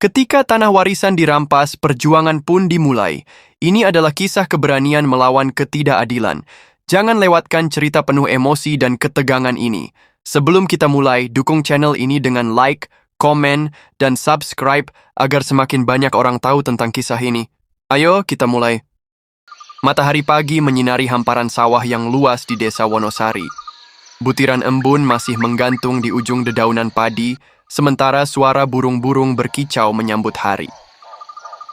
Ketika tanah warisan dirampas, perjuangan pun dimulai. Ini adalah kisah keberanian melawan ketidakadilan. Jangan lewatkan cerita penuh emosi dan ketegangan ini. Sebelum kita mulai, dukung channel ini dengan like, komen, dan subscribe agar semakin banyak orang tahu tentang kisah ini. Ayo, kita mulai. Matahari pagi menyinari hamparan sawah yang luas di desa Wonosari. Butiran embun masih menggantung di ujung dedaunan padi, sementara suara burung-burung berkicau menyambut hari.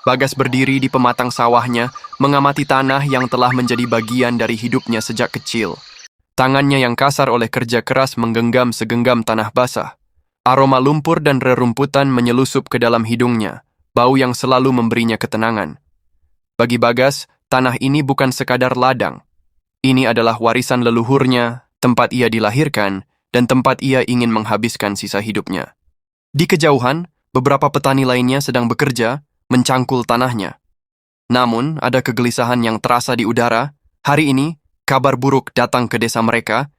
Bagas berdiri di pematang sawahnya, mengamati tanah yang telah menjadi bagian dari hidupnya sejak kecil. Tangannya yang kasar oleh kerja keras menggenggam segenggam tanah basah. Aroma lumpur dan rerumputan menyelusup ke dalam hidungnya, bau yang selalu memberinya ketenangan. Bagi Bagas, tanah ini bukan sekadar ladang. Ini adalah warisan leluhurnya, tempat ia dilahirkan, dan tempat ia ingin menghabiskan sisa hidupnya. Di kejauhan, beberapa petani lainnya sedang bekerja, mencangkul tanahnya. Namun, ada kegelisahan yang terasa di udara. Hari ini, kabar buruk datang ke desa mereka.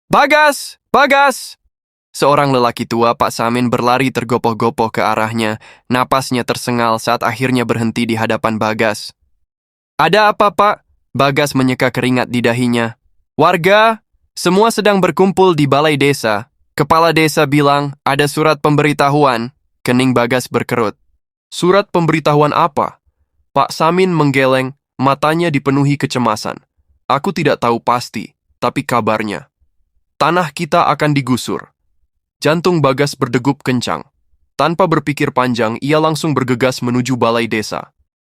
"Bagas! Bagas!" Seorang lelaki tua, Pak Samin, berlari tergopoh-gopoh ke arahnya. Napasnya tersengal saat akhirnya berhenti di hadapan Bagas. "Ada apa, Pak?" Bagas menyeka keringat di dahinya. "Warga, semua sedang berkumpul di balai desa. Kepala desa bilang ada surat pemberitahuan." Kening Bagas berkerut. "Surat pemberitahuan apa?" Pak Samin menggeleng, matanya dipenuhi kecemasan. "Aku tidak tahu pasti, tapi kabarnya tanah kita akan digusur." Jantung Bagas berdegup kencang. Tanpa berpikir panjang, ia langsung bergegas menuju balai desa.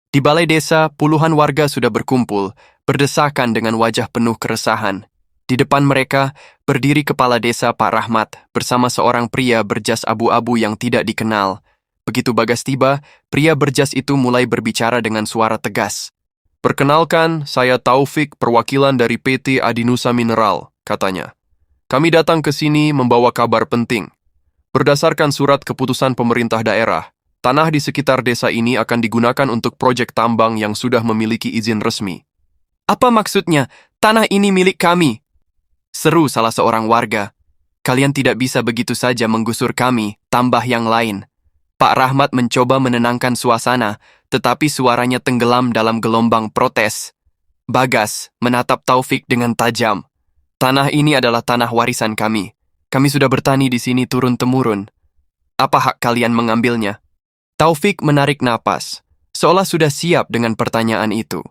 Di balai desa, puluhan warga sudah berkumpul, berdesakan dengan wajah penuh keresahan. Di depan mereka, berdiri kepala desa Pak Rahmat bersama seorang pria berjas abu-abu yang tidak dikenal. Begitu Bagas tiba, pria berjas itu mulai berbicara dengan suara tegas. "Perkenalkan, saya Taufik, perwakilan dari PT Adinusa Mineral," katanya. "Kami datang ke sini membawa kabar penting. Berdasarkan surat keputusan pemerintah daerah, tanah di sekitar desa ini akan digunakan untuk proyek tambang yang sudah memiliki izin resmi." "Apa maksudnya? Tanah ini milik kami!" seru salah seorang warga. "Kalian tidak bisa begitu saja menggusur kami, tambah yang lain." Pak Rahmat mencoba menenangkan suasana, tetapi suaranya tenggelam dalam gelombang protes. Bagas menatap Taufik dengan tajam. "Tanah ini adalah tanah warisan kami. Kami sudah bertani di sini turun-temurun. Apa hak kalian mengambilnya?" Taufik menarik napas, seolah sudah siap dengan pertanyaan itu.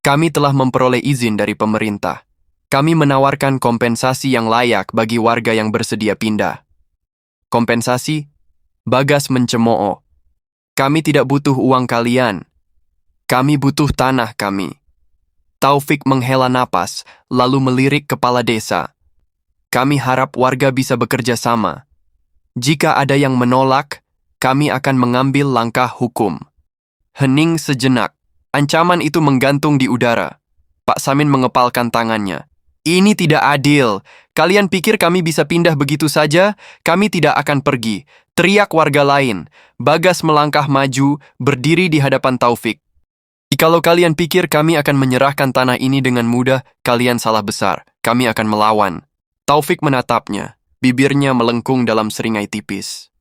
"Kami telah memperoleh izin dari pemerintah. Kami menawarkan kompensasi yang layak bagi warga yang bersedia pindah." "Kompensasi?" Bagas mencemooh. "Kami tidak butuh uang kalian. Kami butuh tanah kami." Taufik menghela napas, lalu melirik kepala desa. "Kami harap warga bisa bekerja sama. Jika ada yang menolak, kami akan mengambil langkah hukum." Hening sejenak. Ancaman itu menggantung di udara. Pak Samin mengepalkan tangannya. "Ini tidak adil. Kalian pikir kami bisa pindah begitu saja? Kami tidak akan pergi," teriak warga lain. Bagas melangkah maju, berdiri di hadapan Taufik. "Jikalau kalian pikir kami akan menyerahkan tanah ini dengan mudah, kalian salah besar. Kami akan melawan." Taufik menatapnya, bibirnya melengkung dalam seringai tipis.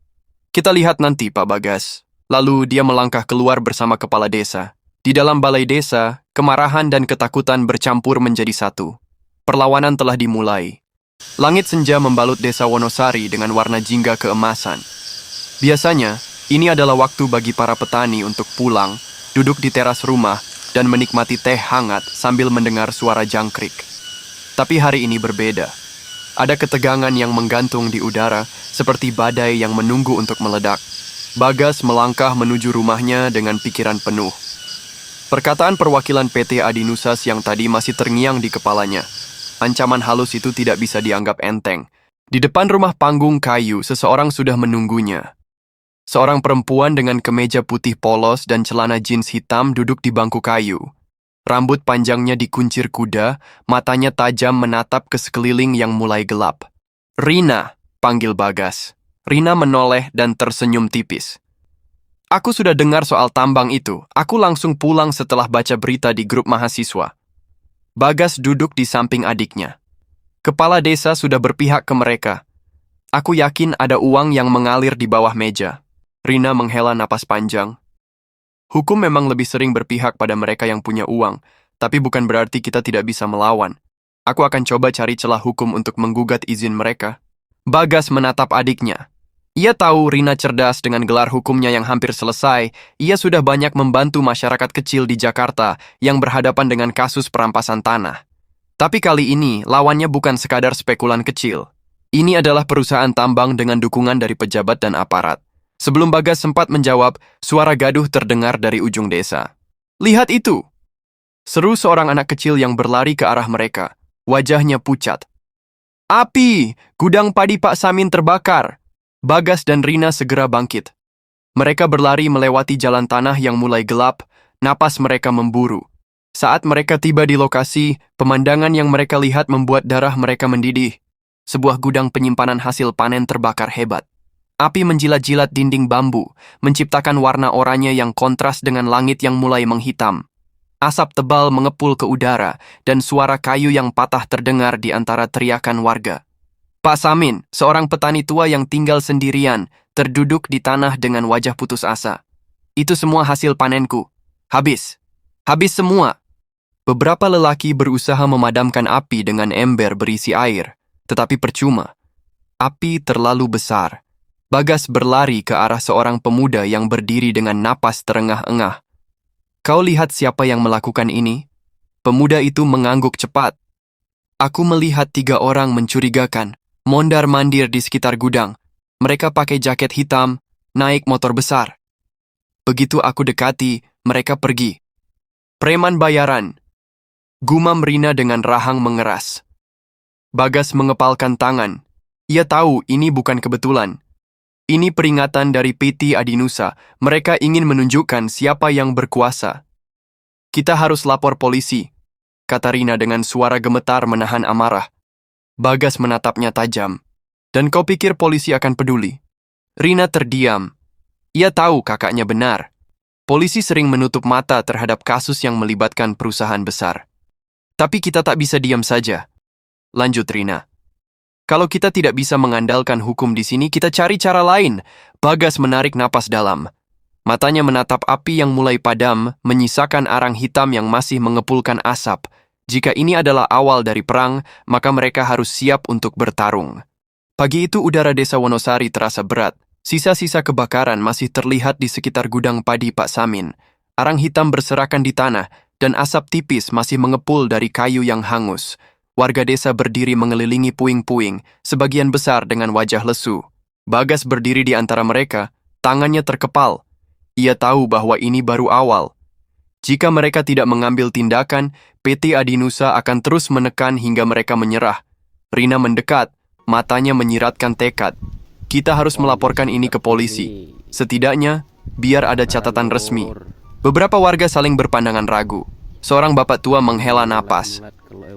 "Kita lihat nanti, Pak Bagas." Lalu dia melangkah keluar bersama kepala desa. Di dalam balai desa, kemarahan dan ketakutan bercampur menjadi satu. Perlawanan telah dimulai. Langit senja membalut desa Wonosari dengan warna jingga keemasan. Biasanya, ini adalah waktu bagi para petani untuk pulang, duduk di teras rumah, dan menikmati teh hangat sambil mendengar suara jangkrik. Tapi hari ini berbeda. Ada ketegangan yang menggantung di udara, seperti badai yang menunggu untuk meledak. Bagas melangkah menuju rumahnya dengan pikiran penuh. Perkataan perwakilan PT Adinusa yang tadi masih terngiang di kepalanya. Ancaman halus itu tidak bisa dianggap enteng. Di depan rumah panggung kayu, seseorang sudah menunggunya. Seorang perempuan dengan kemeja putih polos dan celana jeans hitam duduk di bangku kayu. Rambut panjangnya dikuncir kuda, matanya tajam menatap ke sekeliling yang mulai gelap. "Rina," panggil Bagas. Rina menoleh dan tersenyum tipis. "Aku sudah dengar soal tambang itu. Aku langsung pulang setelah baca berita di grup mahasiswa." Bagas duduk di samping adiknya. Kepala desa sudah berpihak ke mereka. "Aku yakin ada uang yang mengalir di bawah meja." Rina menghela napas panjang. Hukum memang lebih sering berpihak pada mereka yang punya uang, tapi bukan berarti kita tidak bisa melawan. Aku akan coba cari celah hukum untuk menggugat izin mereka. Bagas menatap adiknya. Ia tahu Rina cerdas dengan gelar hukumnya yang hampir selesai. Ia sudah banyak membantu masyarakat kecil di Jakarta yang berhadapan dengan kasus perampasan tanah. Tapi kali ini, lawannya bukan sekadar spekulan kecil. Ini adalah perusahaan tambang dengan dukungan dari pejabat dan aparat. Sebelum Bagas sempat menjawab, suara gaduh terdengar dari ujung desa. "Lihat itu!" Seru seorang anak kecil yang berlari ke arah mereka. Wajahnya pucat. "Api! Gudang padi Pak Samin terbakar!" Bagas dan Rina segera bangkit. Mereka berlari melewati jalan tanah yang mulai gelap, napas mereka memburu. Saat mereka tiba di lokasi, pemandangan yang mereka lihat membuat darah mereka mendidih. Sebuah gudang penyimpanan hasil panen terbakar hebat. Api menjilat-jilat dinding bambu, menciptakan warna oranye yang kontras dengan langit yang mulai menghitam. Asap tebal mengepul ke udara, dan suara kayu yang patah terdengar di antara teriakan warga. Pak Samin, seorang petani tua yang tinggal sendirian, terduduk di tanah dengan wajah putus asa. "Itu semua hasil panenku. Habis. Habis semua." Beberapa lelaki berusaha memadamkan api dengan ember berisi air, tetapi percuma. Api terlalu besar. Bagas berlari ke arah seorang pemuda yang berdiri dengan napas terengah-engah. "Kau lihat siapa yang melakukan ini?" Pemuda itu mengangguk cepat. "Aku melihat 3 orang mencurigakan, mondar-mandir di sekitar gudang. Mereka pakai jaket hitam, naik motor besar. Begitu aku dekati, mereka pergi." "Preman bayaran," gumam Rina dengan rahang mengeras. Bagas mengepalkan tangan. Ia tahu ini bukan kebetulan. Ini peringatan dari PT Adinusa. Mereka ingin menunjukkan siapa yang berkuasa. "Kita harus lapor polisi," kata Rina dengan suara gemetar menahan amarah. Bagas menatapnya tajam. "Dan kau pikir polisi akan peduli?" Rina terdiam. Ia tahu kakaknya benar. Polisi sering menutup mata terhadap kasus yang melibatkan perusahaan besar. "Tapi kita tak bisa diam saja," lanjut Rina. "Kalau kita tidak bisa mengandalkan hukum di sini, kita cari cara lain." Bagas menarik napas dalam. Matanya menatap api yang mulai padam, menyisakan arang hitam yang masih mengepulkan asap. Jika ini adalah awal dari perang, maka mereka harus siap untuk bertarung. Pagi itu udara desa Wonosari terasa berat. Sisa-sisa kebakaran masih terlihat di sekitar gudang padi Pak Samin. Arang hitam berserakan di tanah, dan asap tipis masih mengepul dari kayu yang hangus. Warga desa berdiri mengelilingi puing-puing, sebagian besar dengan wajah lesu. Bagas berdiri di antara mereka, tangannya terkepal. Ia tahu bahwa ini baru awal. Jika mereka tidak mengambil tindakan, PT Adinusa akan terus menekan hingga mereka menyerah. Rina mendekat, matanya menyiratkan tekad. "Kita harus melaporkan ini ke polisi. Setidaknya, biar ada catatan resmi." Beberapa warga saling berpandangan ragu. Seorang bapak tua menghela napas.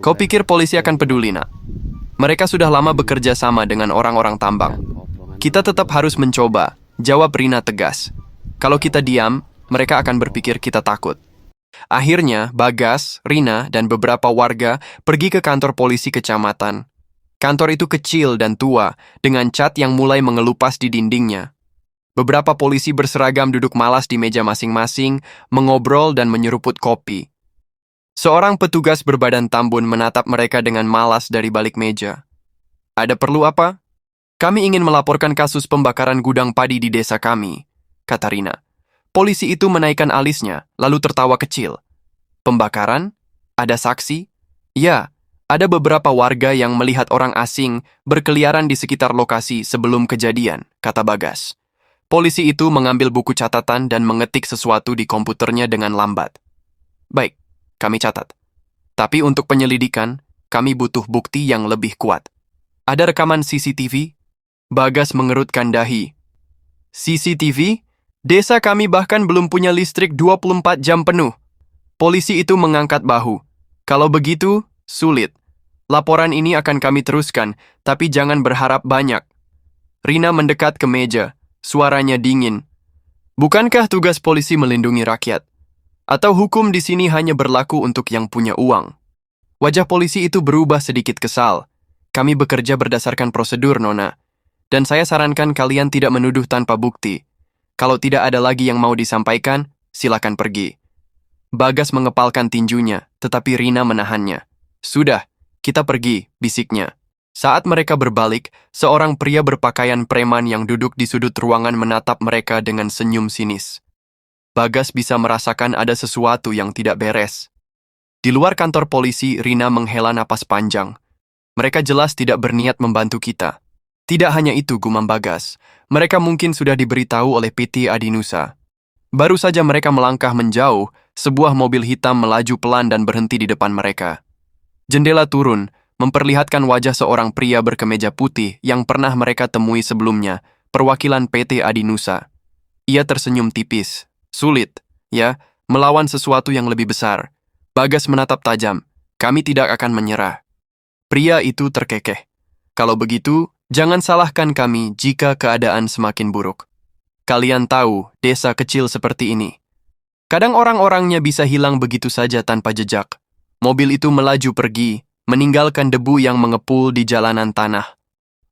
"Kau pikir polisi akan peduli, nak? Mereka sudah lama bekerja sama dengan orang-orang tambang." "Kita tetap harus mencoba," jawab Rina tegas. "Kalau kita diam, mereka akan berpikir kita takut." Akhirnya, Bagas, Rina, dan beberapa warga pergi ke kantor polisi kecamatan. Kantor itu kecil dan tua, dengan cat yang mulai mengelupas di dindingnya. Beberapa polisi berseragam duduk malas di meja masing-masing, mengobrol dan menyeruput kopi. Seorang petugas berbadan tambun menatap mereka dengan malas dari balik meja. "Ada perlu apa?" "Kami ingin melaporkan kasus pembakaran gudang padi di desa kami," kata Rina. Polisi itu menaikkan alisnya, lalu tertawa kecil. "Pembakaran? Ada saksi?" "Ya, ada beberapa warga yang melihat orang asing berkeliaran di sekitar lokasi sebelum kejadian," kata Bagas. Polisi itu mengambil buku catatan dan mengetik sesuatu di komputernya dengan lambat. "Baik, kami catat. Tapi untuk penyelidikan, kami butuh bukti yang lebih kuat. Ada rekaman CCTV?" Bagas mengerutkan dahi. "CCTV? Desa kami bahkan belum punya listrik 24 jam penuh." Polisi itu mengangkat bahu. "Kalau begitu, sulit. Laporan ini akan kami teruskan, tapi jangan berharap banyak." Rina mendekat ke meja, suaranya dingin. "Bukankah tugas polisi melindungi rakyat? Atau hukum di sini hanya berlaku untuk yang punya uang?" Wajah polisi itu berubah sedikit kesal. "Kami bekerja berdasarkan prosedur, Nona. Dan saya sarankan kalian tidak menuduh tanpa bukti. Kalau tidak ada lagi yang mau disampaikan, silakan pergi. Bagas mengepalkan tinjunya, tetapi Rina menahannya. Sudah, kita pergi, bisiknya. Saat mereka berbalik, seorang pria berpakaian preman yang duduk di sudut ruangan menatap mereka dengan senyum sinis. Bagas bisa merasakan ada sesuatu yang tidak beres. Di luar kantor polisi, Rina menghela napas panjang. Mereka jelas tidak berniat membantu kita. Tidak hanya itu, gumam Bagas. Mereka mungkin sudah diberitahu oleh PT Adinusa. Baru saja mereka melangkah menjauh, sebuah mobil hitam melaju pelan dan berhenti di depan mereka. Jendela turun, memperlihatkan wajah seorang pria berkemeja putih yang pernah mereka temui sebelumnya, perwakilan PT Adinusa. Ia tersenyum tipis. Sulit, ya, melawan sesuatu yang lebih besar. Bagas menatap tajam. Kami tidak akan menyerah. Pria itu terkekeh. Kalau begitu, jangan salahkan kami jika keadaan semakin buruk. Kalian tahu, desa kecil seperti ini. Kadang orang-orangnya bisa hilang begitu saja tanpa jejak. Mobil itu melaju pergi, meninggalkan debu yang mengepul di jalanan tanah.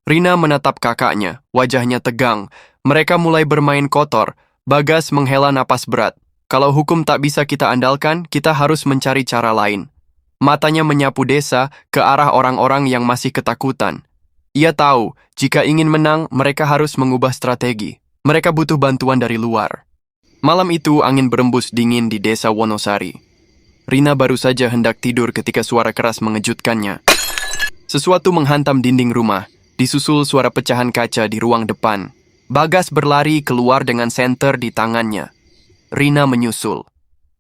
Rina menatap kakaknya, wajahnya tegang. Mereka mulai bermain kotor. Bagas menghela napas berat. Kalau hukum tak bisa kita andalkan, kita harus mencari cara lain. Matanya menyapu desa ke arah orang-orang yang masih ketakutan. Ia tahu, jika ingin menang, mereka harus mengubah strategi. Mereka butuh bantuan dari luar. Malam itu, angin berembus dingin di desa Wonosari. Rina baru saja hendak tidur ketika suara keras mengejutkannya. Sesuatu menghantam dinding rumah, disusul suara pecahan kaca di ruang depan. Bagas berlari keluar dengan senter di tangannya. Rina menyusul.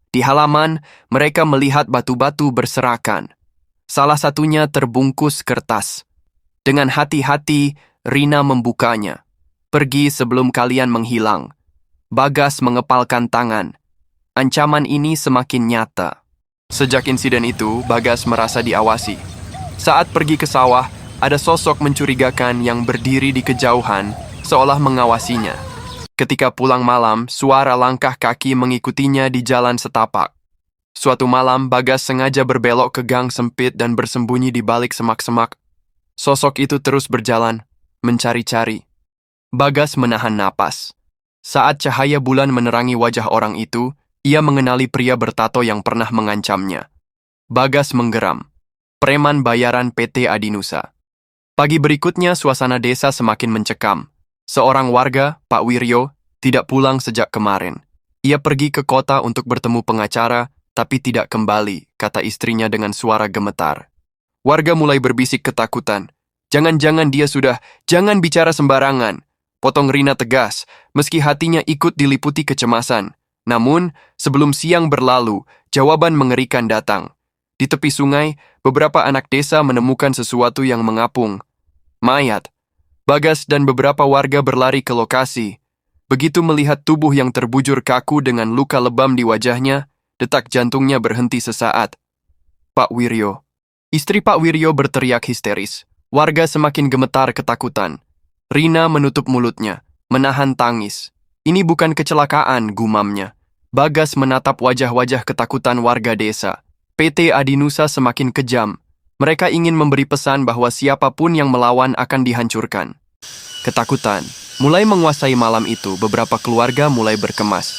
Di halaman, mereka melihat batu-batu berserakan. Salah satunya terbungkus kertas. Dengan hati-hati, Rina membukanya. Pergi sebelum kalian menghilang. Bagas mengepalkan tangan. Ancaman ini semakin nyata. Sejak insiden itu, Bagas merasa diawasi. Saat pergi ke sawah, ada sosok mencurigakan yang berdiri di kejauhan, seolah mengawasinya. Ketika pulang malam, suara langkah kaki mengikutinya di jalan setapak. Suatu malam, Bagas sengaja berbelok ke gang sempit dan bersembunyi di balik semak-semak. Sosok itu terus berjalan, mencari-cari. Bagas menahan napas. Saat cahaya bulan menerangi wajah orang itu, ia mengenali pria bertato yang pernah mengancamnya. Bagas menggeram. Preman bayaran PT Adinusa. Pagi berikutnya, suasana desa semakin mencekam. Seorang warga, Pak Wiryo, tidak pulang sejak kemarin. Ia pergi ke kota untuk bertemu pengacara, tapi tidak kembali, kata istrinya dengan suara gemetar. Warga mulai berbisik ketakutan. Jangan-jangan dia sudah, jangan bicara sembarangan. Potong Rina tegas, meski hatinya ikut diliputi kecemasan. Namun, sebelum siang berlalu, jawaban mengerikan datang. Di tepi sungai, beberapa anak desa menemukan sesuatu yang mengapung. Mayat. Bagas dan beberapa warga berlari ke lokasi. Begitu melihat tubuh yang terbujur kaku dengan luka lebam di wajahnya, detak jantungnya berhenti sesaat. Pak Wiryo. Istri Pak Wiryo berteriak histeris. Warga semakin gemetar ketakutan. Rina menutup mulutnya, menahan tangis. Ini bukan kecelakaan, gumamnya. Bagas menatap wajah-wajah ketakutan warga desa. PT Adinusa semakin kejam. Mereka ingin memberi pesan bahwa siapapun yang melawan akan dihancurkan. Ketakutan mulai menguasai malam itu. Beberapa keluarga mulai berkemas.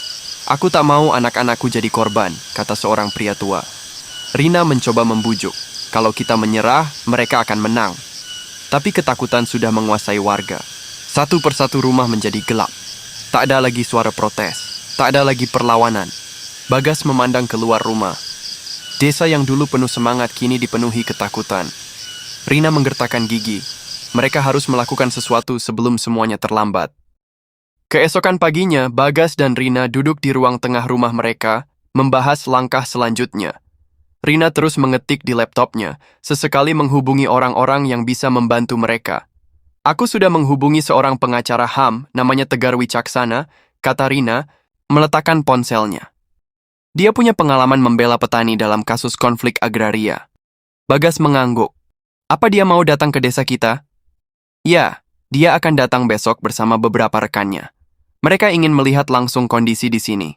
Aku tak mau anak-anakku jadi korban, kata seorang pria tua. Rina mencoba membujuk. Kalau kita menyerah, mereka akan menang. Tapi ketakutan sudah menguasai warga. Satu persatu rumah menjadi gelap. Tak ada lagi suara protes. Tak ada lagi perlawanan. Bagas memandang keluar rumah. Desa yang dulu penuh semangat kini dipenuhi ketakutan. Rina menggertakkan gigi. Mereka harus melakukan sesuatu sebelum semuanya terlambat. Keesokan paginya, Bagas dan Rina duduk di ruang tengah rumah mereka, membahas langkah selanjutnya. Rina terus mengetik di laptopnya, sesekali menghubungi orang-orang yang bisa membantu mereka. Aku sudah menghubungi seorang pengacara HAM, namanya Tegar Wicaksana, kata Rina, meletakkan ponselnya. Dia punya pengalaman membela petani dalam kasus konflik agraria. Bagas mengangguk. Apa dia mau datang ke desa kita? Ya, dia akan datang besok bersama beberapa rekannya. Mereka ingin melihat langsung kondisi di sini.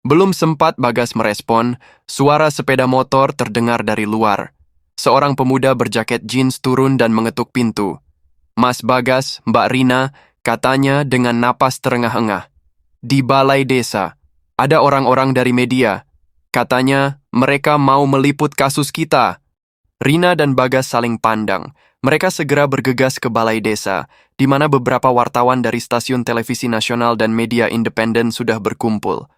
Belum sempat Bagas merespon, suara sepeda motor terdengar dari luar. Seorang pemuda berjaket jeans turun dan mengetuk pintu. Mas Bagas, Mbak Rina, katanya dengan napas terengah-engah. Di balai desa, ada orang-orang dari media. Katanya mereka mau meliput kasus kita. Rina dan Bagas saling pandang. Mereka segera bergegas ke balai desa, di mana beberapa wartawan dari stasiun televisi nasional dan media independen sudah berkumpul.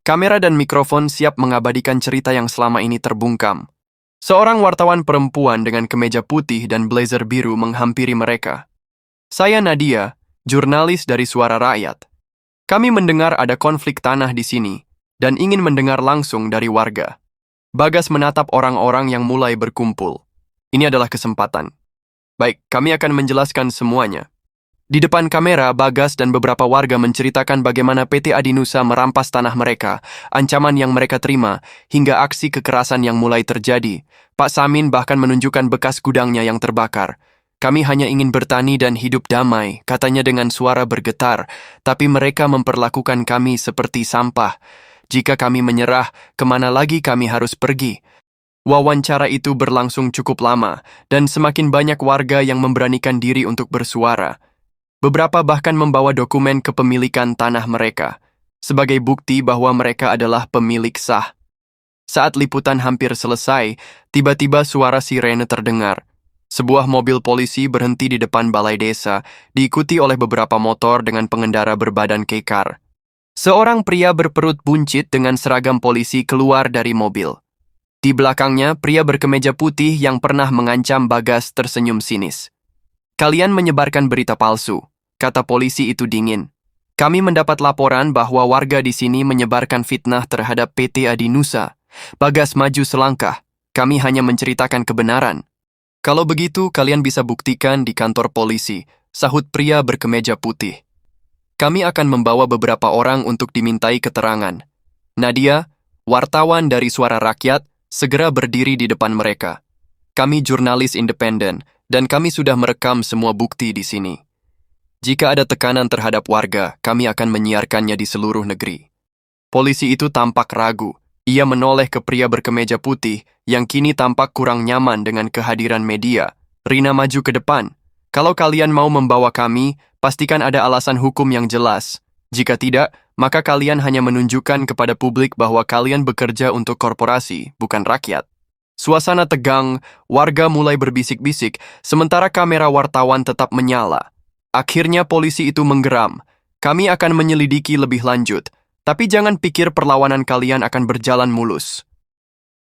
Kamera dan mikrofon siap mengabadikan cerita yang selama ini terbungkam. Seorang wartawan perempuan dengan kemeja putih dan blazer biru menghampiri mereka. Saya Nadia, jurnalis dari Suara Rakyat. Kami mendengar ada konflik tanah di sini, dan ingin mendengar langsung dari warga. Bagas menatap orang-orang yang mulai berkumpul. Ini adalah kesempatan. Baik, kami akan menjelaskan semuanya. Di depan kamera, Bagas dan beberapa warga menceritakan bagaimana PT Adinusa merampas tanah mereka, ancaman yang mereka terima, hingga aksi kekerasan yang mulai terjadi. Pak Samin bahkan menunjukkan bekas gudangnya yang terbakar. Kami hanya ingin bertani dan hidup damai, katanya dengan suara bergetar, tapi mereka memperlakukan kami seperti sampah. Jika kami menyerah, kemana lagi kami harus pergi? Wawancara itu berlangsung cukup lama, dan semakin banyak warga yang memberanikan diri untuk bersuara. Beberapa bahkan membawa dokumen kepemilikan tanah mereka, sebagai bukti bahwa mereka adalah pemilik sah. Saat liputan hampir selesai, tiba-tiba suara sirene terdengar. Sebuah mobil polisi berhenti di depan balai desa, diikuti oleh beberapa motor dengan pengendara berbadan kekar. Seorang pria berperut buncit dengan seragam polisi keluar dari mobil. Di belakangnya, pria berkemeja putih yang pernah mengancam Bagas tersenyum sinis. Kalian menyebarkan berita palsu, kata polisi itu dingin. Kami mendapat laporan bahwa warga di sini menyebarkan fitnah terhadap PT Adinusa. Bagas maju selangkah. Kami hanya menceritakan kebenaran. Kalau begitu, kalian bisa buktikan di kantor polisi, sahut pria berkemeja putih. Kami akan membawa beberapa orang untuk dimintai keterangan. Nadia, wartawan dari Suara Rakyat, segera berdiri di depan mereka. Kami jurnalis independen, dan kami sudah merekam semua bukti di sini. Jika ada tekanan terhadap warga, kami akan menyiarkannya di seluruh negeri. Polisi itu tampak ragu. Ia menoleh ke pria berkemeja putih yang kini tampak kurang nyaman dengan kehadiran media. Rina maju ke depan. Kalau kalian mau membawa kami, pastikan ada alasan hukum yang jelas. Jika tidak, maka kalian hanya menunjukkan kepada publik bahwa kalian bekerja untuk korporasi, bukan rakyat. Suasana tegang, warga mulai berbisik-bisik, sementara kamera wartawan tetap menyala. Akhirnya polisi itu menggeram. Kami akan menyelidiki lebih lanjut. Tapi jangan pikir perlawanan kalian akan berjalan mulus.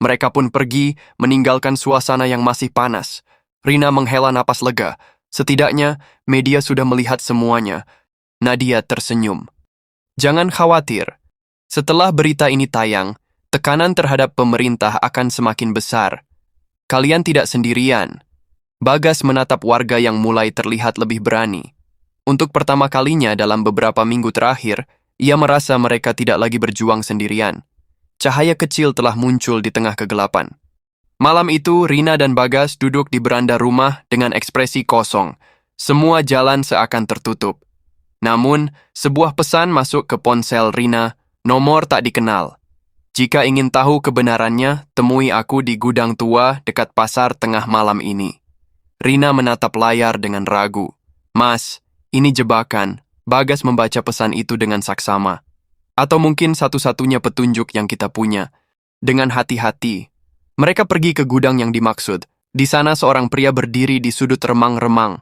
Mereka pun pergi, meninggalkan suasana yang masih panas. Rina menghela napas lega. Setidaknya, media sudah melihat semuanya. Nadia tersenyum. Jangan khawatir. Setelah berita ini tayang, tekanan terhadap pemerintah akan semakin besar. Kalian tidak sendirian. Bagas menatap warga yang mulai terlihat lebih berani. Untuk pertama kalinya dalam beberapa minggu terakhir, ia merasa mereka tidak lagi berjuang sendirian. Cahaya kecil telah muncul di tengah kegelapan. Malam itu, Rina dan Bagas duduk di beranda rumah dengan ekspresi kosong. Semua jalan seakan tertutup. Namun, sebuah pesan masuk ke ponsel Rina, nomor tak dikenal. Jika ingin tahu kebenarannya, temui aku di gudang tua dekat pasar tengah malam ini. Rina menatap layar dengan ragu. Mas, ini jebakan. Bagas membaca pesan itu dengan saksama. Atau mungkin satu-satunya petunjuk yang kita punya. Dengan hati-hati, mereka pergi ke gudang yang dimaksud. Di sana seorang pria berdiri di sudut remang-remang.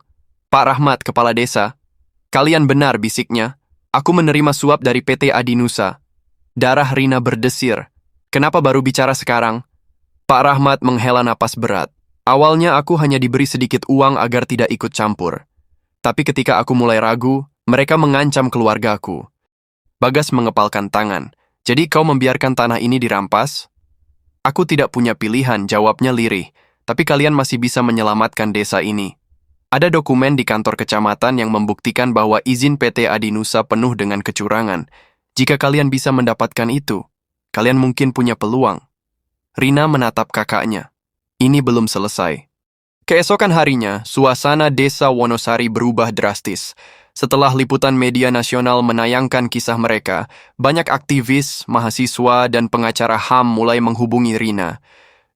Pak Rahmat, kepala desa. Kalian benar, bisiknya. Aku menerima suap dari PT Adinusa. Darah Rina berdesir. Kenapa baru bicara sekarang? Pak Rahmat menghela napas berat. Awalnya aku hanya diberi sedikit uang agar tidak ikut campur. Tapi ketika aku mulai ragu, mereka mengancam keluargaku. Bagas mengepalkan tangan. Jadi kau membiarkan tanah ini dirampas? Aku tidak punya pilihan, jawabnya lirih. Tapi kalian masih bisa menyelamatkan desa ini. Ada dokumen di kantor kecamatan yang membuktikan bahwa izin PT Adinusa penuh dengan kecurangan. Jika kalian bisa mendapatkan itu, kalian mungkin punya peluang. Rina menatap kakaknya. Ini belum selesai. Keesokan harinya, suasana desa Wonosari berubah drastis. Setelah liputan media nasional menayangkan kisah mereka, banyak aktivis, mahasiswa, dan pengacara HAM mulai menghubungi Rina.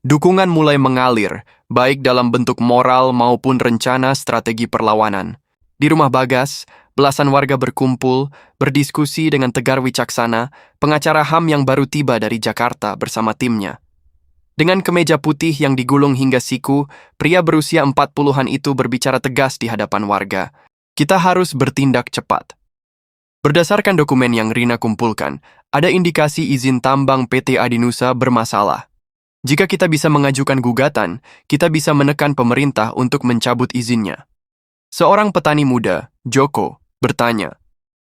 Dukungan mulai mengalir, baik dalam bentuk moral maupun rencana strategi perlawanan. Di rumah Bagas, Belasan warga berkumpul, berdiskusi dengan tegar wicaksana, pengacara HAM yang baru tiba dari Jakarta bersama timnya. Dengan kemeja putih yang digulung hingga siku, pria berusia 40-an itu berbicara tegas di hadapan warga. Kita harus bertindak cepat. Berdasarkan dokumen yang Rina kumpulkan, ada indikasi izin tambang PT Adinusa bermasalah. Jika kita bisa mengajukan gugatan, kita bisa menekan pemerintah untuk mencabut izinnya. Seorang petani muda, Joko, bertanya,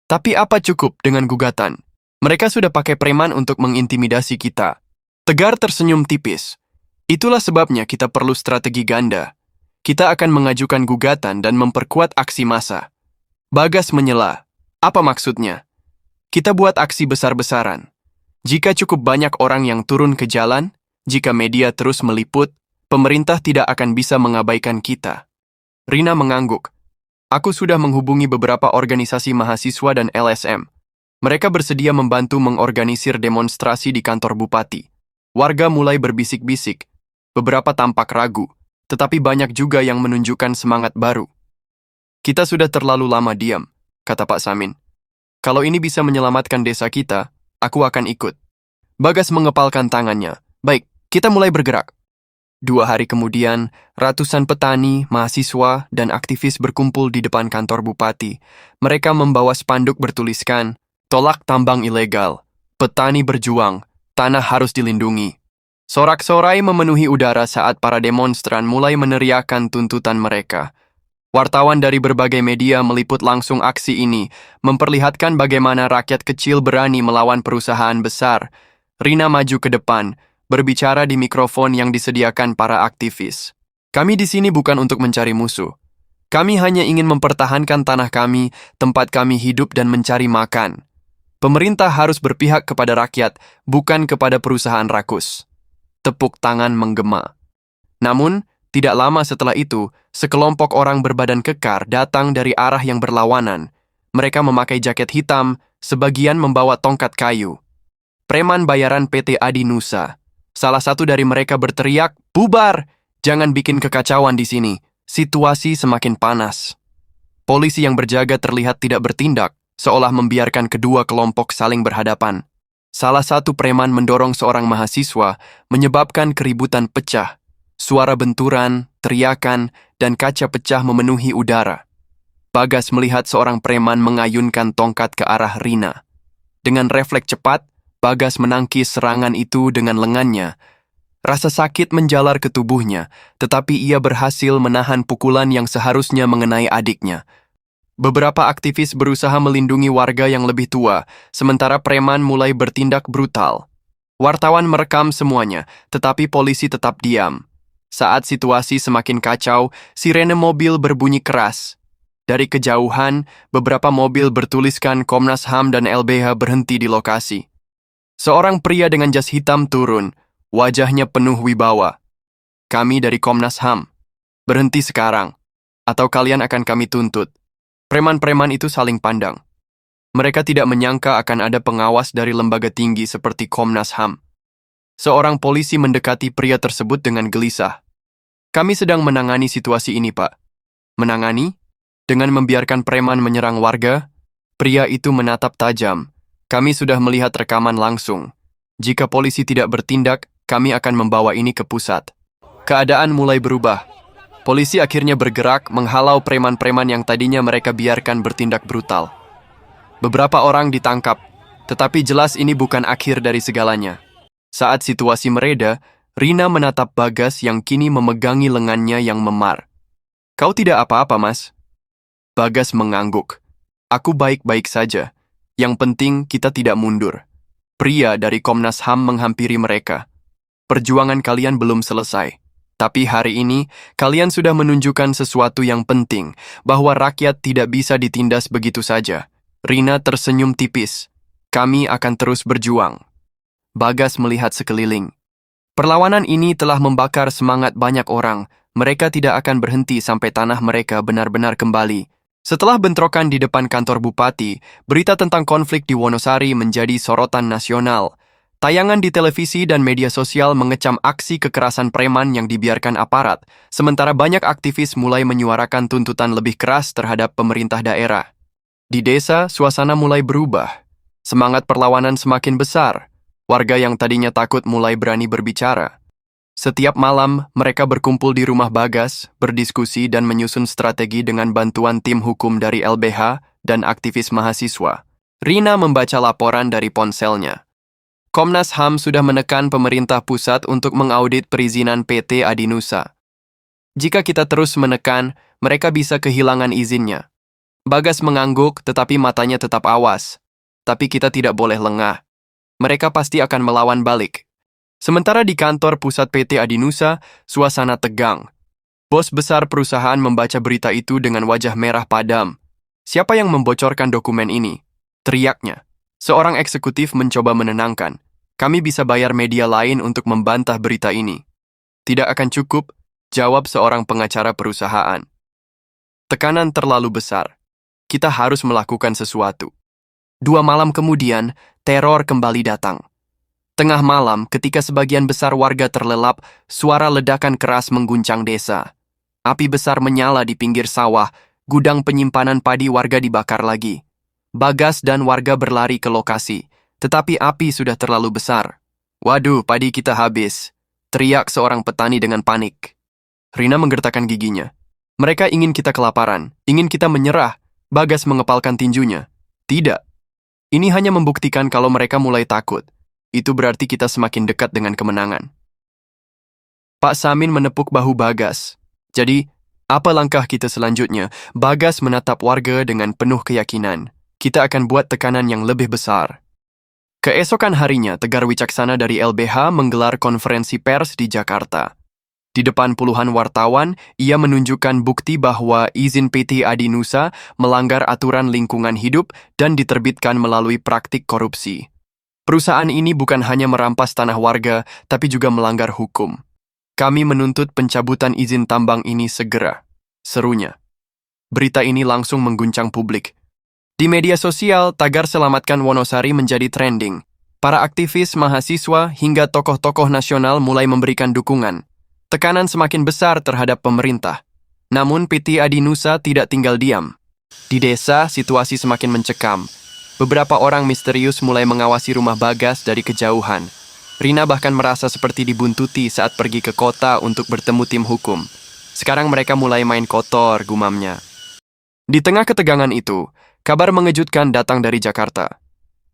"Tapi apa cukup dengan gugatan? Mereka sudah pakai preman untuk mengintimidasi kita." Tegar tersenyum tipis. Itulah sebabnya kita perlu strategi ganda. Kita akan mengajukan gugatan dan memperkuat aksi massa. Bagas menyela. Apa maksudnya? Kita buat aksi besar-besaran. Jika cukup banyak orang yang turun ke jalan, jika media terus meliput, pemerintah tidak akan bisa mengabaikan kita. Rina mengangguk. Aku sudah menghubungi beberapa organisasi mahasiswa dan LSM. Mereka bersedia membantu mengorganisir demonstrasi di kantor bupati. Warga mulai berbisik-bisik. Beberapa tampak ragu, tetapi banyak juga yang menunjukkan semangat baru. Kita sudah terlalu lama diam, kata Pak Samin. Kalau ini bisa menyelamatkan desa kita, aku akan ikut. Bagas mengepalkan tangannya. Baik, kita mulai bergerak. 2 hari kemudian, ratusan petani, mahasiswa, dan aktivis berkumpul di depan kantor bupati. Mereka membawa spanduk bertuliskan, "Tolak tambang ilegal, petani berjuang, tanah harus dilindungi." Sorak-sorai memenuhi udara saat para demonstran mulai meneriakkan tuntutan mereka. Wartawan dari berbagai media meliput langsung aksi ini, memperlihatkan bagaimana rakyat kecil berani melawan perusahaan besar. Rina maju ke depan, berbicara di mikrofon yang disediakan para aktivis. Kami di sini bukan untuk mencari musuh. Kami hanya ingin mempertahankan tanah kami, tempat kami hidup dan mencari makan. Pemerintah harus berpihak kepada rakyat, bukan kepada perusahaan rakus. Tepuk tangan menggema. Namun, tidak lama setelah itu, sekelompok orang berbadan kekar datang dari arah yang berlawanan. Mereka memakai jaket hitam, sebagian membawa tongkat kayu. Preman bayaran PT Adinusa. Salah satu dari mereka berteriak, "Bubar! Jangan bikin kekacauan di sini. Situasi semakin panas." Polisi yang berjaga terlihat tidak bertindak, seolah membiarkan kedua kelompok saling berhadapan. Salah satu preman mendorong seorang mahasiswa, menyebabkan keributan pecah. Suara benturan, teriakan, dan kaca pecah memenuhi udara. Bagas melihat seorang preman mengayunkan tongkat ke arah Rina. Dengan refleks cepat, Bagas menangkis serangan itu dengan lengannya. Rasa sakit menjalar ke tubuhnya, tetapi ia berhasil menahan pukulan yang seharusnya mengenai adiknya. Beberapa aktivis berusaha melindungi warga yang lebih tua, sementara preman mulai bertindak brutal. Wartawan merekam semuanya, tetapi polisi tetap diam. Saat situasi semakin kacau, sirene mobil berbunyi keras. Dari kejauhan, beberapa mobil bertuliskan Komnas HAM dan LBH berhenti di lokasi. Seorang pria dengan jas hitam turun, wajahnya penuh wibawa. "Kami dari Komnas HAM. Berhenti sekarang, atau kalian akan kami tuntut." Preman-preman itu saling pandang. Mereka tidak menyangka akan ada pengawas dari lembaga tinggi seperti Komnas HAM. Seorang polisi mendekati pria tersebut dengan gelisah. "Kami sedang menangani situasi ini, Pak." "Menangani?" Dengan membiarkan preman menyerang warga, pria itu menatap tajam. "Kami sudah melihat rekaman langsung. Jika polisi tidak bertindak, kami akan membawa ini ke pusat." Keadaan mulai berubah. Polisi akhirnya bergerak menghalau preman-preman yang tadinya mereka biarkan bertindak brutal. Beberapa orang ditangkap, tetapi jelas ini bukan akhir dari segalanya. Saat situasi mereda, Rina menatap Bagas yang kini memegangi lengannya yang memar. "Kau tidak apa-apa, Mas?" Bagas mengangguk. "Aku baik-baik saja. Yang penting kita tidak mundur." Pria dari Komnas HAM menghampiri mereka. "Perjuangan kalian belum selesai. Tapi hari ini, kalian sudah menunjukkan sesuatu yang penting, bahwa rakyat tidak bisa ditindas begitu saja." Rina tersenyum tipis. "Kami akan terus berjuang." Bagas melihat sekeliling. Perlawanan ini telah membakar semangat banyak orang. Mereka tidak akan berhenti sampai tanah mereka benar-benar kembali. Setelah bentrokan di depan kantor bupati, berita tentang konflik di Wonosari menjadi sorotan nasional. Tayangan di televisi dan media sosial mengecam aksi kekerasan preman yang dibiarkan aparat, sementara banyak aktivis mulai menyuarakan tuntutan lebih keras terhadap pemerintah daerah. Di desa, suasana mulai berubah. Semangat perlawanan semakin besar. Warga yang tadinya takut mulai berani berbicara. Setiap malam, mereka berkumpul di rumah Bagas, berdiskusi dan menyusun strategi dengan bantuan tim hukum dari LBH dan aktivis mahasiswa. Rina membaca laporan dari ponselnya. Komnas HAM sudah menekan pemerintah pusat untuk mengaudit perizinan PT Adinusa. Jika kita terus menekan, mereka bisa kehilangan izinnya. Bagas mengangguk, tetapi matanya tetap awas. Tapi kita tidak boleh lengah. Mereka pasti akan melawan balik. Sementara di kantor pusat PT Adinusa, suasana tegang. Bos besar perusahaan membaca berita itu dengan wajah merah padam. Siapa yang membocorkan dokumen ini? Teriaknya. Seorang eksekutif mencoba menenangkan. Kami bisa bayar media lain untuk membantah berita ini. Tidak akan cukup, jawab seorang pengacara perusahaan. Tekanan terlalu besar. Kita harus melakukan sesuatu. 2 malam kemudian, teror kembali datang. Tengah malam, ketika sebagian besar warga terlelap, suara ledakan keras mengguncang desa. Api besar menyala di pinggir sawah, gudang penyimpanan padi warga dibakar lagi. Bagas dan warga berlari ke lokasi, tetapi api sudah terlalu besar. Waduh, padi kita habis, teriak seorang petani dengan panik. Rina menggertakkan giginya. Mereka ingin kita kelaparan, ingin kita menyerah. Bagas mengepalkan tinjunya. Tidak. Ini hanya membuktikan kalau mereka mulai takut. Itu berarti kita semakin dekat dengan kemenangan. Pak Samin menepuk bahu Bagas. Jadi, apa langkah kita selanjutnya? Bagas menatap warga dengan penuh keyakinan. Kita akan buat tekanan yang lebih besar. Keesokan harinya, Tegar Wicaksana dari LBH menggelar konferensi pers di Jakarta. Di depan puluhan wartawan, ia menunjukkan bukti bahwa izin PT Adinusa melanggar aturan lingkungan hidup dan diterbitkan melalui praktik korupsi. Perusahaan ini bukan hanya merampas tanah warga, tapi juga melanggar hukum. Kami menuntut pencabutan izin tambang ini segera, serunya. Berita ini langsung mengguncang publik. Di media sosial, tagar Selamatkan Wonosari menjadi trending. Para aktivis, mahasiswa, hingga tokoh-tokoh nasional mulai memberikan dukungan. Tekanan semakin besar terhadap pemerintah. Namun PT Adinusa tidak tinggal diam. Di desa, situasi semakin mencekam. Beberapa orang misterius mulai mengawasi rumah Bagas dari kejauhan. Rina bahkan merasa seperti dibuntuti saat pergi ke kota untuk bertemu tim hukum. Sekarang mereka mulai main kotor, gumamnya. Di tengah ketegangan itu, kabar mengejutkan datang dari Jakarta.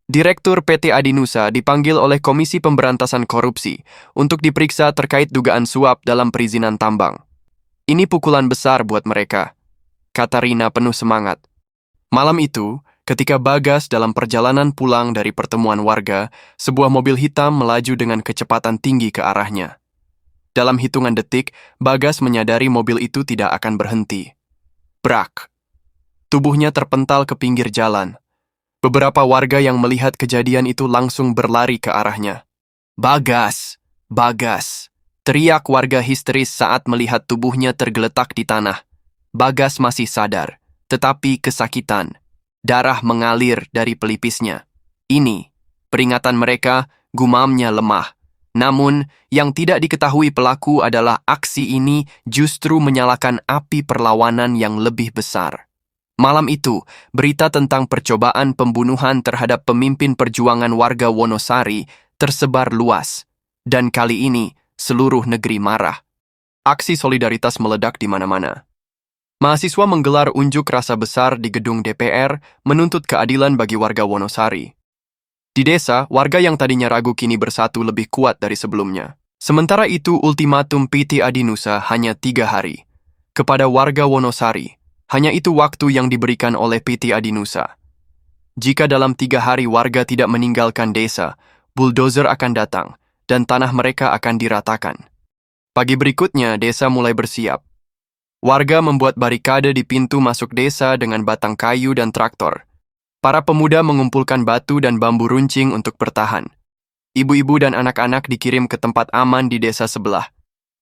Direktur PT Adinusa dipanggil oleh Komisi Pemberantasan Korupsi untuk diperiksa terkait dugaan suap dalam perizinan tambang. Ini pukulan besar buat mereka, kata Rina penuh semangat. Malam itu, ketika Bagas dalam perjalanan pulang dari pertemuan warga, sebuah mobil hitam melaju dengan kecepatan tinggi ke arahnya. Dalam hitungan detik, Bagas menyadari mobil itu tidak akan berhenti. Brak! Tubuhnya terpental ke pinggir jalan. Beberapa warga yang melihat kejadian itu langsung berlari ke arahnya. Bagas! Bagas! Teriak warga histeris saat melihat tubuhnya tergeletak di tanah. Bagas masih sadar, tetapi kesakitan. Darah mengalir dari pelipisnya. Ini, peringatan mereka, gumamnya lemah. Namun, yang tidak diketahui pelaku adalah aksi ini justru menyalakan api perlawanan yang lebih besar. Malam itu, berita tentang percobaan pembunuhan terhadap pemimpin perjuangan warga Wonosari tersebar luas. Dan kali ini, seluruh negeri marah. Aksi solidaritas meledak di mana-mana. Mahasiswa menggelar unjuk rasa besar di gedung DPR menuntut keadilan bagi warga Wonosari. Di desa, warga yang tadinya ragu kini bersatu lebih kuat dari sebelumnya. Sementara itu, ultimatum PT Adinusa hanya 3 hari. Kepada warga Wonosari, hanya itu waktu yang diberikan oleh PT Adinusa. Jika dalam 3 hari warga tidak meninggalkan desa, bulldozer akan datang dan tanah mereka akan diratakan. Pagi berikutnya, desa mulai bersiap. Warga membuat barikade di pintu masuk desa dengan batang kayu dan traktor. Para pemuda mengumpulkan batu dan bambu runcing untuk bertahan. Ibu-ibu dan anak-anak dikirim ke tempat aman di desa sebelah.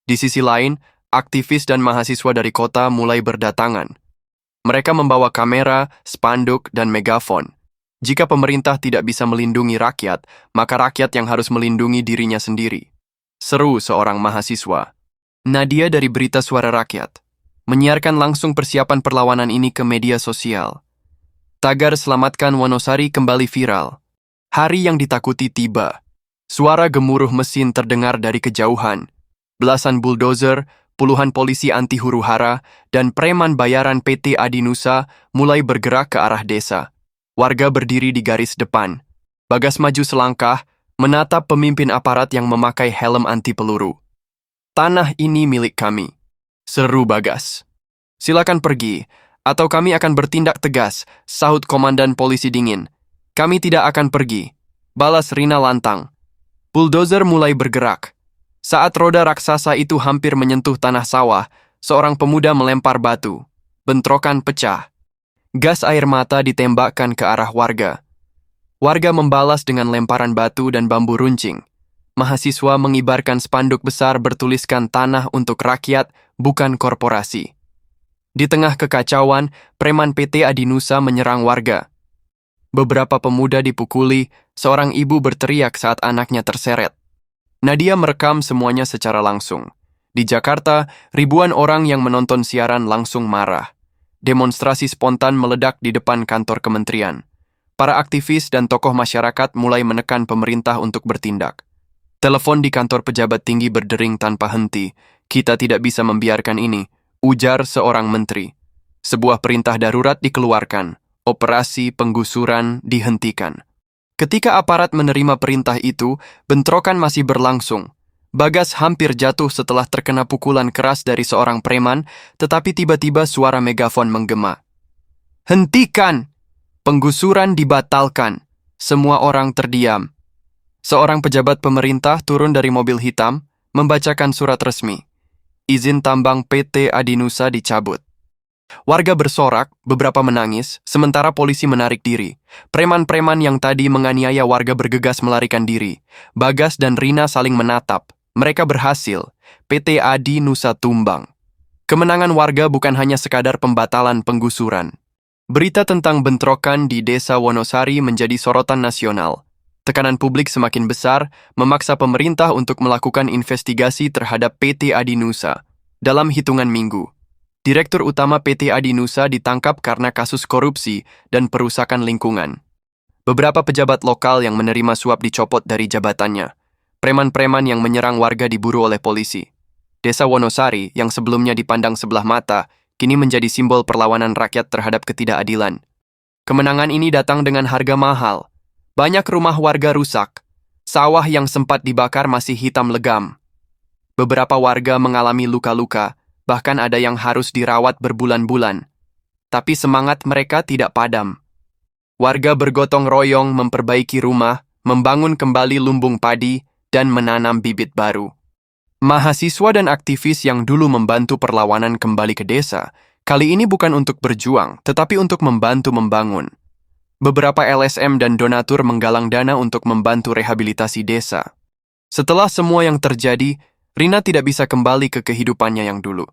Di sisi lain, aktivis dan mahasiswa dari kota mulai berdatangan. Mereka membawa kamera, spanduk, dan megafon. Jika pemerintah tidak bisa melindungi rakyat, maka rakyat yang harus melindungi dirinya sendiri. Seru seorang mahasiswa. Nadia dari Berita Suara Rakyat menyiarkan langsung persiapan perlawanan ini ke media sosial. Tagar Selamatkan Wonosari kembali viral. Hari yang ditakuti tiba. Suara gemuruh mesin terdengar dari kejauhan. Belasan bulldozer, puluhan polisi anti huru-hara, dan preman bayaran PT Adinusa mulai bergerak ke arah desa. Warga berdiri di garis depan. Bagas maju selangkah, menatap pemimpin aparat yang memakai helm anti peluru. "Tanah ini milik kami," seru Bagas. "Silakan pergi, atau kami akan bertindak tegas," sahut Komandan Polisi dingin. "Kami tidak akan pergi," balas Rina lantang. Bulldozer mulai bergerak. Saat roda raksasa itu hampir menyentuh tanah sawah, seorang pemuda melempar batu. Bentrokan pecah. Gas air mata ditembakkan ke arah warga. Warga membalas dengan lemparan batu dan bambu runcing. Mahasiswa mengibarkan spanduk besar bertuliskan "Tanah untuk rakyat, bukan korporasi." Di tengah kekacauan, preman PT Adinusa menyerang warga. Beberapa pemuda dipukuli, seorang ibu berteriak saat anaknya terseret. Nadia merekam semuanya secara langsung. Di Jakarta, ribuan orang yang menonton siaran langsung marah. Demonstrasi spontan meledak di depan kantor kementerian. Para aktivis dan tokoh masyarakat mulai menekan pemerintah untuk bertindak. Telepon di kantor pejabat tinggi berdering tanpa henti. "Kita tidak bisa membiarkan ini," ujar seorang menteri. Sebuah perintah darurat dikeluarkan. Operasi penggusuran dihentikan. Ketika aparat menerima perintah itu, bentrokan masih berlangsung. Bagas hampir jatuh setelah terkena pukulan keras dari seorang preman, tetapi tiba-tiba suara megafon menggema. "Hentikan! Penggusuran dibatalkan." Semua orang terdiam. Seorang pejabat pemerintah turun dari mobil hitam, membacakan surat resmi. Izin tambang PT Adinusa dicabut. Warga bersorak, beberapa menangis, sementara polisi menarik diri. Preman-preman yang tadi menganiaya warga bergegas melarikan diri. Bagas dan Rina saling menatap. Mereka berhasil. PT Adinusa tumbang. Kemenangan warga bukan hanya sekadar pembatalan penggusuran. Berita tentang bentrokan di Desa Wonosari menjadi sorotan nasional. Tekanan publik semakin besar, memaksa pemerintah untuk melakukan investigasi terhadap PT Adinusa. Dalam hitungan minggu, Direktur Utama PT Adinusa ditangkap karena kasus korupsi dan perusakan lingkungan. Beberapa pejabat lokal yang menerima suap dicopot dari jabatannya. Preman-preman yang menyerang warga diburu oleh polisi. Desa Wonosari yang sebelumnya dipandang sebelah mata, kini menjadi simbol perlawanan rakyat terhadap ketidakadilan. Kemenangan ini datang dengan harga mahal. Banyak rumah warga rusak. Sawah yang sempat dibakar masih hitam legam. Beberapa warga mengalami luka-luka, bahkan ada yang harus dirawat berbulan-bulan. Tapi semangat mereka tidak padam. Warga bergotong royong memperbaiki rumah, membangun kembali lumbung padi, dan menanam bibit baru. Mahasiswa dan aktivis yang dulu membantu perlawanan kembali ke desa, kali ini bukan untuk berjuang, tetapi untuk membantu membangun. Beberapa LSM dan donatur menggalang dana untuk membantu rehabilitasi desa. Setelah semua yang terjadi, Rina tidak bisa kembali ke kehidupannya yang dulu.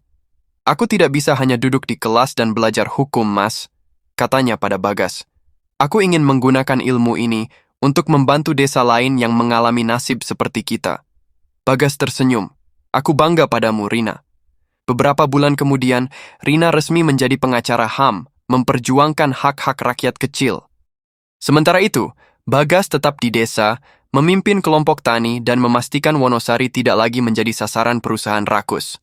"Aku tidak bisa hanya duduk di kelas dan belajar hukum, Mas," katanya pada Bagas. "Aku ingin menggunakan ilmu ini untuk membantu desa lain yang mengalami nasib seperti kita." Bagas tersenyum. "Aku bangga padamu, Rina." Beberapa bulan kemudian, Rina resmi menjadi pengacara HAM, memperjuangkan hak-hak rakyat kecil. Sementara itu, Bagas tetap di desa, memimpin kelompok tani dan memastikan Wonosari tidak lagi menjadi sasaran perusahaan rakus.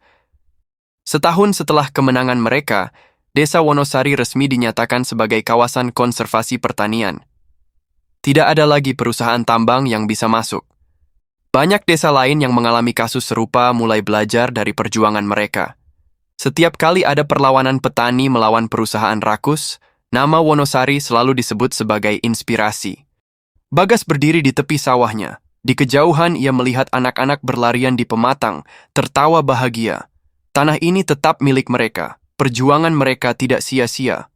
Setahun setelah kemenangan mereka, Desa Wonosari resmi dinyatakan sebagai kawasan konservasi pertanian. Tidak ada lagi perusahaan tambang yang bisa masuk. Banyak desa lain yang mengalami kasus serupa mulai belajar dari perjuangan mereka. Setiap kali ada perlawanan petani melawan perusahaan rakus, nama Wonosari selalu disebut sebagai inspirasi. Bagas berdiri di tepi sawahnya. Di kejauhan ia melihat anak-anak berlarian di pematang, tertawa bahagia. Tanah ini tetap milik mereka. Perjuangan mereka tidak sia-sia.